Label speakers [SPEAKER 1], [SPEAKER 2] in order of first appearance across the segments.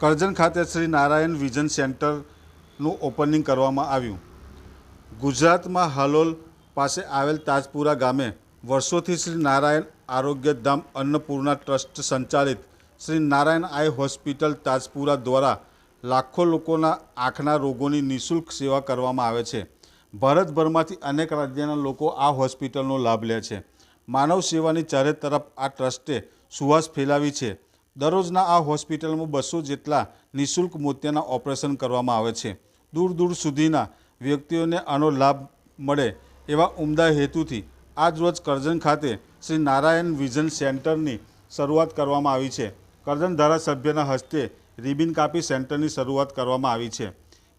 [SPEAKER 1] કરજણ ખાતે શ્રી નારાયણ વિઝન સેન્ટરનું ઓપનિંગ કરવામાં આવ્યું। ગુજરાતમાં હાલોલ પાસે આવેલ તાજપુરા ગામે વર્ષોથી શ્રી નારાયણ આરોગ્યધામ અન્નપૂર્ણા ટ્રસ્ટ સંચાલિત શ્રી નારાયણ આઈ હોસ્પિટલ તાજપુરા દ્વારા લાખો લોકોના આંખના રોગોની નિઃશુલ્ક સેવા કરવામાં આવે છે। ભારતભરમાંથી અનેક રાજ્યના લોકો આ હોસ્પિટલનો લાભ લે છે। માનવ સેવાની ચારે તરફ આ ટ્રસ્ટે સુવાસ ફેલાવી છે। દરરોજના આ હોસ્પિટલમાં 200 જેટલા નિઃશુલ્ક મોતિયાના ઓપરેશન કરવામાં આવે છે। દૂર દૂર સુધીના વ્યક્તિઓને આનો લાભ મળે એવા ઉમદા હેતુથી આજ રોજ કરજણ ખાતે શ્રી નારાયણ વિઝન સેન્ટરની શરૂઆત કરવામાં આવી છે। કરજણ ધારાસભ્યના હસ્તે રિબિન કાપી સેન્ટરની શરૂઆત કરવામાં આવી છે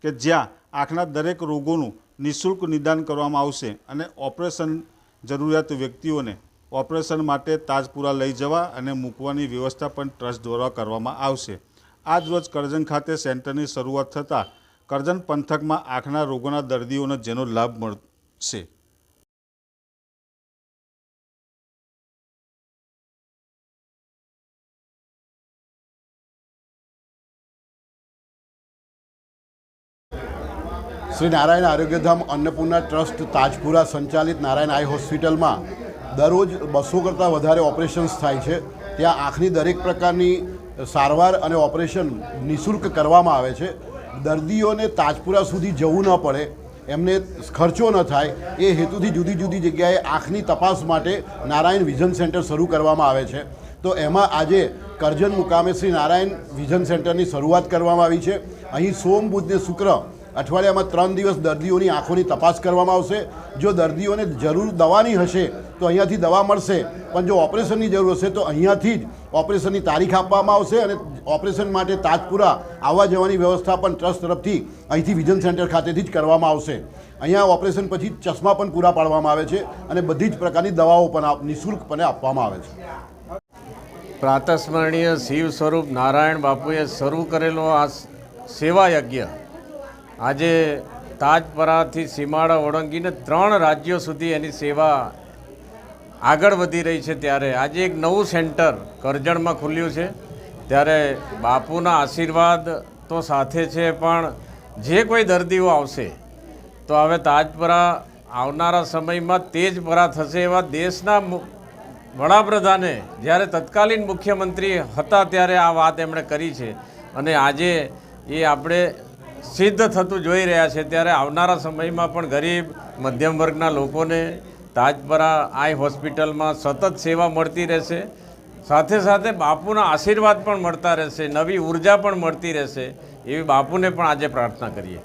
[SPEAKER 1] કે જ્યાં આંખના દરેક રોગોનું નિઃશુલ્ક નિદાન કરવામાં આવશે અને ઓપરેશન જરૂરિયાત વ્યક્તિઓને ઓપરેશન માટે તાજપુરા લઈ જવા અને મૂકવાની વ્યવસ્થા પણ ટ્રસ્ટ દ્વારા કરવામાં આવશે। આજ રોજ કરજણ ખાતે સેન્ટરની શરૂઆત થતાં કરજણ પંથકમાં આંખના રોગોના દર્દીઓને જેનો લાભ મળશે।
[SPEAKER 2] શ્રી નારાયણ આરોગ્યધામ અન્નપૂર્ણા ટ્રસ્ટ તાજપુરા સંચાલિત નારાયણ આઈ હોસ્પિટલમાં દરરોજ 200 કરતાં વધારે ઓપરેશન્સ થાય છે। ત્યાં આંખની દરેક પ્રકારની સારવાર અને ઓપરેશન નિઃશુલ્ક કરવામાં આવે છે। દર્દીઓને તાજપુરા સુધી જવું ન પડે, એમને ખર્ચો ન થાય એ હેતુથી જુદી જુદી જગ્યાએ આંખની તપાસ માટે નારાયણ વિઝન સેન્ટર શરૂ કરવામાં આવે છે। તો એમાં આજે કરજણ મુકામે શ્રી નારાયણ વિઝન સેન્ટરની શરૂઆત કરવામાં આવી છે। અહીં સોમ, બુધ ને શુક્ર અઠવાડિયામાં 3 દિવસ દર્દીઓની આંખોની તપાસ કરવામાં આવશે। જો દર્દીઓને જરૂર દવાની હશે તો અહીંયાથી દવા મળશે, પણ જો ઓપરેશનની જરૂર હશે તો અહીંયાથી જ ઓપરેશનની તારીખ આપવામાં આવશે અને ઓપરેશન માટે તાજપુરા આવવા જવાની વ્યવસ્થા પણ ટ્રસ્ટ તરફથી અહીંથી વિઝન સેન્ટર ખાતેથી જ કરવામાં આવશે। અહીંયા ઓપરેશન પછી ચશ્મા પણ પૂરા પાડવામાં આવે છે અને બધી જ પ્રકારની દવાઓ પણ નિઃશુલ્કપણે આપવામાં આવે છે।
[SPEAKER 3] પ્રાતસ્મરણીય શિવ સ્વરૂપ નારાયણ બાપુએ શરૂ કરેલો આ સેવા યજ્ઞ આજે તાજપરાથી સીમાડા ઓળંગીને 3 રાજ્યો સુધી એની સેવા આગળ વધી રહી છે। ત્યારે આજે એક નવું સેન્ટર કરજણમાં ખુલ્યું છે। ત્યારે બાપુના આશીર્વાદ તો સાથે છે, પણ જે કોઈ દર્દીઓ આવશે તો હવે તાજપરા આવનારા સમયમાં તેજપરા થશે એવા દેશના વડાપ્રધાને જ્યારે તત્કાલીન મુખ્યમંત્રી હતા ત્યારે આ વાત એમણે કરી છે અને આજે એ આપણે સિદ્ધ થતું જોઈ રહ્યા છે। ત્યારે આવનારા સમયમાં પણ ગરીબ મધ્યમ વર્ગના લોકોને તાજપરા આઈ હોસ્પિટલમાં સતત સેવા મળતી રહેશે, સાથે સાથે બાપુના આશીર્વાદ પણ મળતા રહેશે, નવી ઉર્જા પણ મળતી રહેશે, એવી બાપુને પણ આજે પ્રાર્થના કરીએ।